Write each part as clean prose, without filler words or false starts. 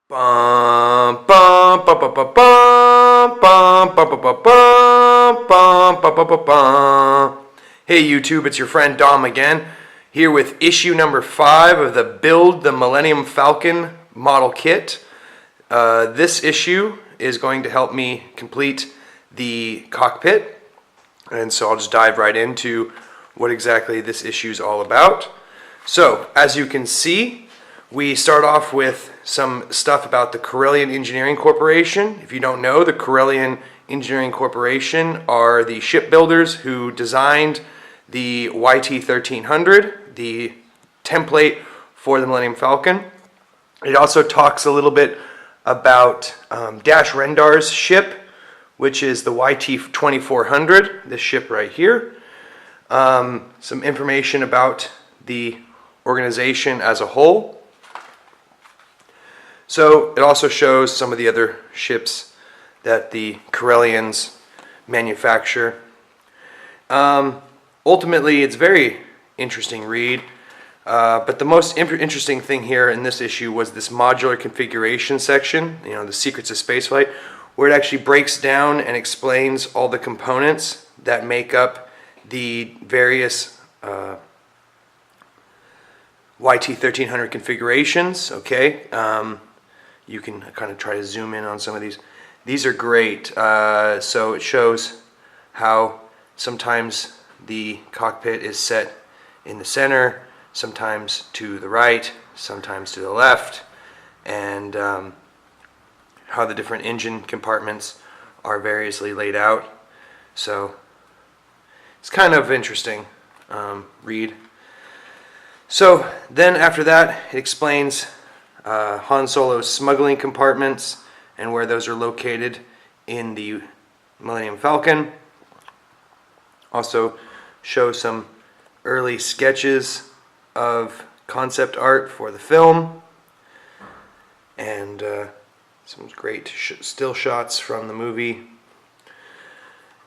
Bum, bum, bum, bum, bum, bum, bum, bum, bum, bum, bum, bum, bum, bum, bum. Hey YouTube, it's your friend Dom again, here with issue number 5 of the Build the Millennium Falcon model kit. This issue is going to help me complete the cockpit, and so I'll just dive right into what exactly this issue is all about. So, as you can see, we start off with some stuff about the Corellian Engineering Corporation. If you don't know, the Corellian Engineering Corporation are the shipbuilders who designed the YT-1300, the template for the Millennium Falcon. It also talks a little bit about Dash Rendar's ship, which is the YT-2400, this ship right here. Some information about the organization as a whole. So it also shows some of the other ships that the Corellians manufacture. Ultimately, it's a very interesting read, but the most interesting thing here in this issue was this modular configuration section, the secrets of spaceflight, where it actually breaks down and explains all the components that make up the various YT-1300 configurations. Okay. You can kind of try to zoom in on some of these. These are great. So it shows how sometimes the cockpit is set in the center, sometimes to the right, sometimes to the left, and how the different engine compartments are variously laid out. So it's kind of interesting read. So then after that, it explains Han Solo's smuggling compartments and where those are located in the Millennium Falcon. Also shows some early sketches of concept art for the film and some great still shots from the movie,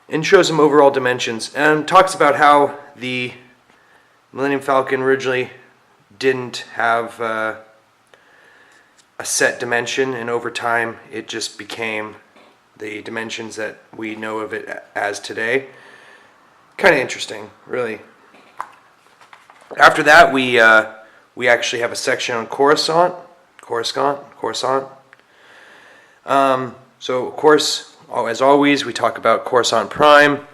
and shows some overall dimensions and talks about how the Millennium Falcon originally didn't have a set dimension, and over time it just became the dimensions that we know of it as today. Kind of interesting, really. After that, we actually have a section on Coruscant. So of course, as always, we talk about Coruscant Prime.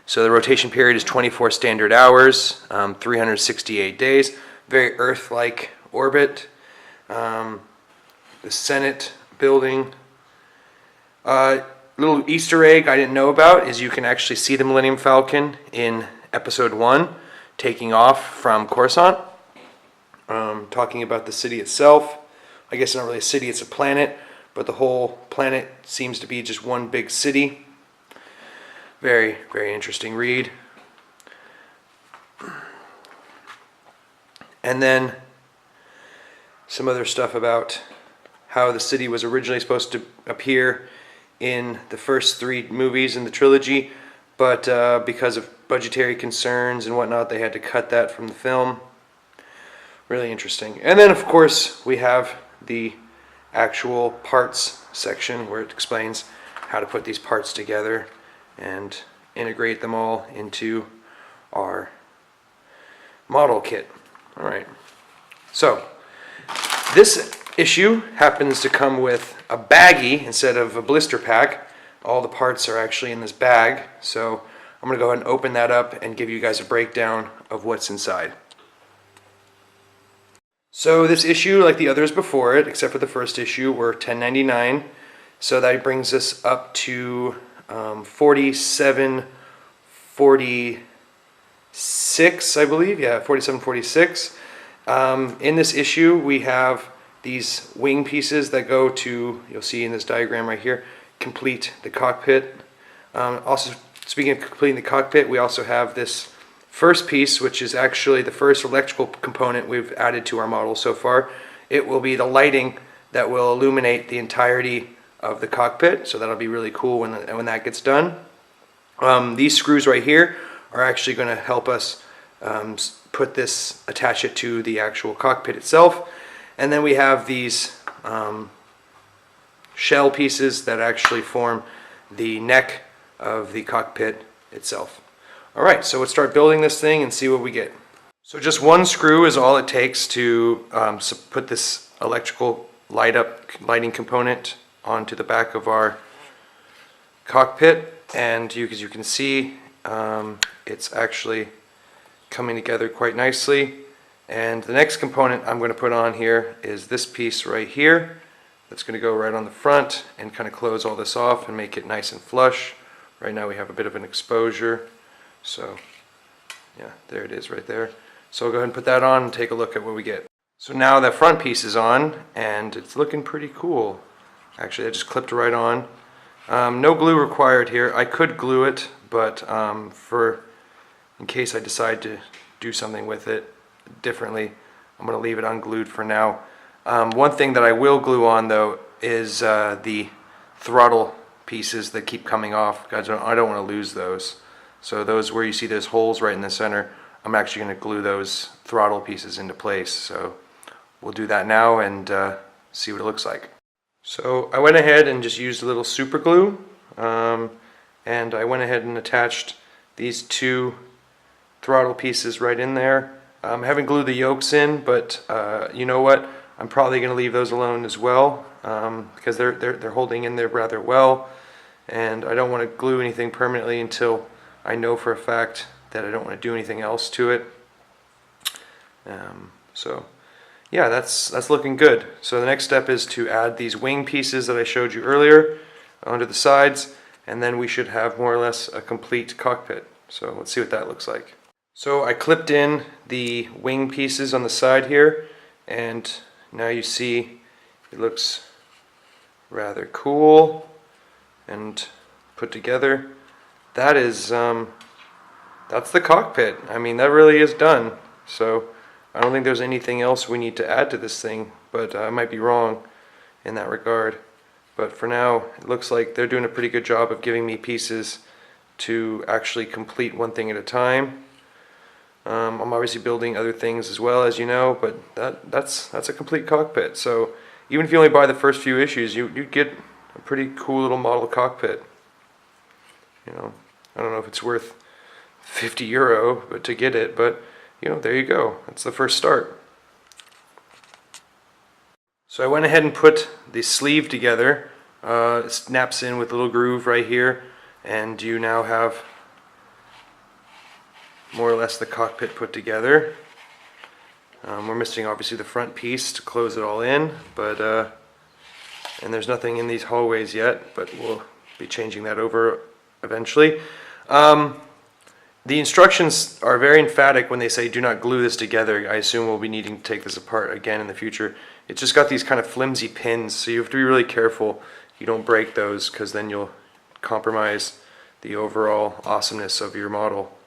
So the rotation period is 24 standard hours, 368 days. Very Earth-like orbit. The Senate building. Little Easter egg I didn't know about is you can actually see the Millennium Falcon in episode 1 taking off from Coruscant, talking about the city itself. I guess it's not really a city, it's a planet, but the whole planet seems to be just one big city. Very, very interesting read. And then some other stuff about how the city was originally supposed to appear in the first 3 movies in the trilogy, but because of budgetary concerns and whatnot, they had to cut that from the film. Really interesting. And then, of course, we have the actual parts section where it explains how to put these parts together and integrate them all into our model kit. All right. So this issue happens to come with a baggie instead of a blister pack. All the parts are actually in this bag, so I'm going to go ahead and open that up and give you guys a breakdown of what's inside. So this issue, like the others before it, except for the first issue, were $10.99. So that brings us up to $47.46, I believe. Yeah, $47.46. In this issue, we have these wing pieces that go to, you'll see in this diagram right here, complete the cockpit. Also, speaking of completing the cockpit, we also have this first piece, which is actually the first electrical component we've added to our model so far. It will be the lighting that will illuminate the entirety of the cockpit, so that'll be really cool when that gets done. These screws right here are actually going to help us attach it to the actual cockpit itself. And then we have these shell pieces that actually form the neck of the cockpit itself. Alright, so let's start building this thing and see what we get. So just one screw is all it takes to put this electrical lighting component onto the back of our cockpit, and as you can see, it's actually coming together quite nicely. And the next component I'm going to put on here is this piece right here. That's going to go right on the front and kind of close all this off and make it nice and flush. Right now we have a bit of an exposure, so yeah, there it is right there. So we'll go ahead and put that on and take a look at what we get. So now the front piece is on and it's looking pretty cool. Actually, I just clipped right on. No glue required here. I could glue it, but in case I decide to do something with it differently, I'm going to leave it unglued for now. One thing that I will glue on though is the throttle pieces that keep coming off. Guys, I don't want to lose those. So those where you see those holes right in the center, I'm actually going to glue those throttle pieces into place. So we'll do that now and see what it looks like. So I went ahead and just used a little super glue, and I went ahead and attached these two throttle pieces right in there. I haven't glued the yokes in, but you know what? I'm probably going to leave those alone as well, because they're holding in there rather well, and I don't want to glue anything permanently until I know for a fact that I don't want to do anything else to it. So yeah, that's looking good. So the next step is to add these wing pieces that I showed you earlier onto the sides, and then we should have more or less a complete cockpit. So let's see what that looks like. So I clipped in the wing pieces on the side here, and now you see it looks rather cool and put together. That is that's the cockpit. I mean, that really is done. So I don't think there's anything else we need to add to this thing, but I might be wrong in that regard. But for now, it looks like they're doing a pretty good job of giving me pieces to actually complete one thing at a time. I'm obviously building other things as well, as you know, but that's a complete cockpit. So even if you only buy the first few issues, you get a pretty cool little model cockpit. You know, I don't know if it's worth 50 euro but to get it, but you know, there you go. That's the first start. So I went ahead and put the sleeve together. It snaps in with a little groove right here, and you now have more or less the cockpit put together. We're missing obviously the front piece to close it all in, but and there's nothing in these hallways yet, but we'll be changing that over eventually. The instructions are very emphatic when they say do not glue this together. I assume we'll be needing to take this apart again in the future. It's just got these kind of flimsy pins, so you have to be really careful you don't break those, because then you'll compromise the overall awesomeness of your model.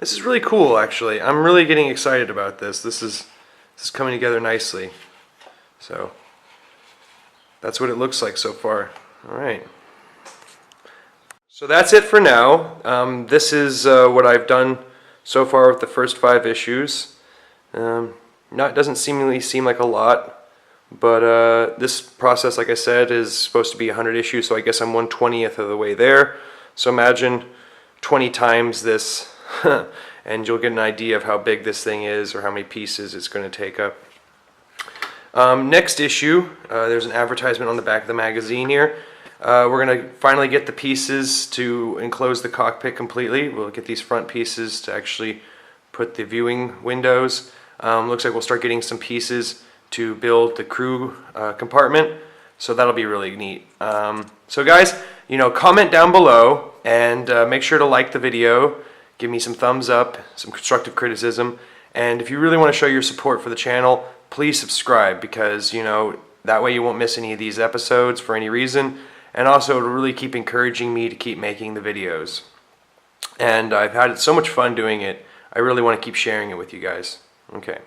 This is really cool, actually. I'm really getting excited about this. This is coming together nicely. So that's what it looks like so far. All right. So that's it for now. This is what I've done so far with the first 5 issues. It doesn't seemingly seem like a lot, but this process, like I said, is supposed to be 100 issues, so I guess I'm 1/20th of the way there. So imagine 20 times this, and you'll get an idea of how big this thing is or how many pieces it's going to take up. Next issue, there's an advertisement on the back of the magazine here. We're going to finally get the pieces to enclose the cockpit completely. We'll get these front pieces to actually put the viewing windows. Looks like we'll start getting some pieces to build the crew compartment, so that'll be really neat. So guys, you know, comment down below and make sure to like the video, give me some thumbs up, some constructive criticism, and if you really want to show your support for the channel, please subscribe, because you know, that way you won't miss any of these episodes for any reason. And also it'll really keep encouraging me to keep making the videos. And I've had so much fun doing it, I really want to keep sharing it with you guys. Okay.